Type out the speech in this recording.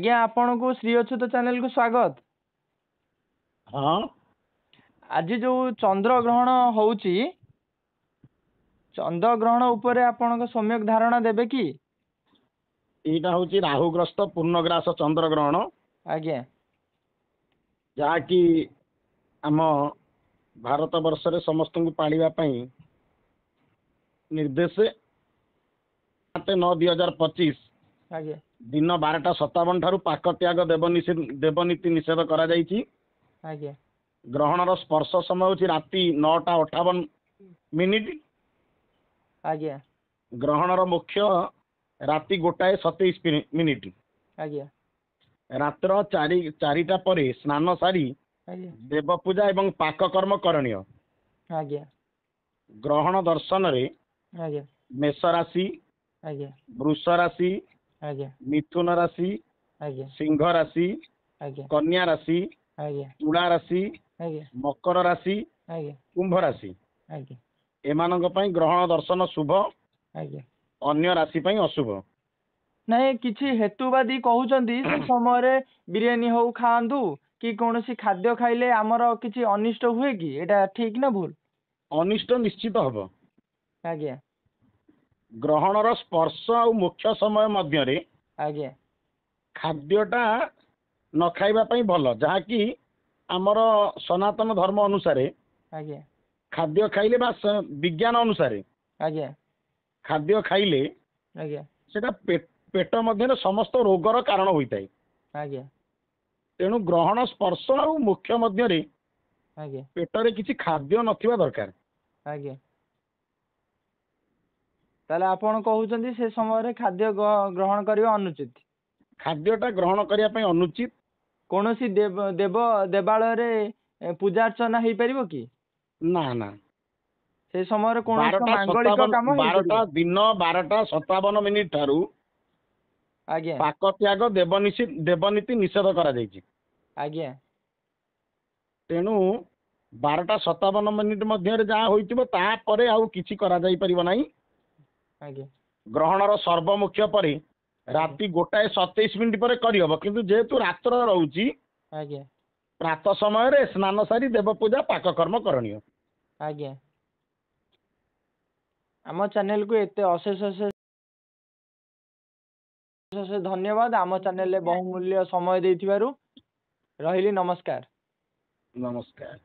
आज्ञा आपण को श्री अच्युत चैनल को स्वागत। हाँ आज जो चंद्र ग्रहण होउची चंद्र ग्रहण उपरे आपण सम्यक धारणा देबे कि? यहाँ हूँ राहुग्रस्त पूर्णग्रास चंद्र ग्रहण आज्ञा जहाँकि आम भारत वर्ष रे समस्त को पालिबा पई निर्देश 8/9/2025 आज्ञा दिन 12:57 ठारू पाक त्याग देवनीति निषेध करा जायछि। आज्ञा ग्रहणर स्पर्श समय होछि राति 9:58 आज्ञा ग्रहणर मुख्य राति 1:27 आज्ञा रात्र 4टा परे स्नान सारी आज्ञा देव पूजा एवं पाक कर्म करणीय। आज्ञा ग्रहण दर्शन रे आज्ञा मेष राशि, आज्ञा वृष राशि, आज्ञा मिथुन राशि, आज्ञा सिंह राशि, आज्ञा कन्या राशि, आज्ञा तुला राशि, आज्ञा मकर राशि, आज्ञा कुंभ राशि आज्ञा एमानंक पई ग्रहण दर्शन शुभ, आज्ञा अन्य राशि पई अशुभ। नहीं किछि हेतुवादी कहउचंदी से समय रे बिरयानी हो खांदु कि कोनोसी खाद्य खाइले हमर किछि अनिष्ट हुए कि एटा ठीक ना भूल? अनिष्ट निश्चित हब। आज्ञा ग्रहणर स्पर्श और मुख्य समय मध्य रे आज्ञा खाद्यटा न खाइबा पई भल, जहाँकि आमर सनातन धर्म अनुसारे आज्ञा खाद्य खाइले बा विज्ञान अनुसारे आज्ञा खाद्य खाइले आज्ञा सेटा पेट मध्य समस्त रोगर कारण होता है। आज्ञा तेणु ग्रहण स्पर्श और मुख्य मध्य रे आज्ञा पेटरे किछि खाद्य नथिबा दरकार। आज्ञा ताले आपण कहउचंदी से समय रे खाद्य ग्रहण करिवा अनुचित? खाद्यटा ग्रहण करिया पई अनुचित। कोनोसी देवालय रे पूजा अर्चना हेई परिबो कि? ना ना से समय रे कोनोसी मांगलिक काम हेई परिबो? दिन 12:57 ठारू आज्ञा पाक त्याग देवनीति निषेध करा जायछि। आज्ञा तेणु 12:57 मध्य जहाँ होइतिबो ता परे आउ किछि करा जाई परिबो नाही। आज्ञा ग्रहणर सर्वमुख्य परे राति 1:27 पर करहब, किंतु जेहेतु रात्र रहउछि आज्ञा प्रातः समय रे स्नान सारी देव पूजा पाक कर्म करणीय। आज्ञा आम चैनल को एते अशेष धन्यवाद। आम चैनल बहुमूल्य समय देथिबारु रहिली। नमस्कार। नमस्कार।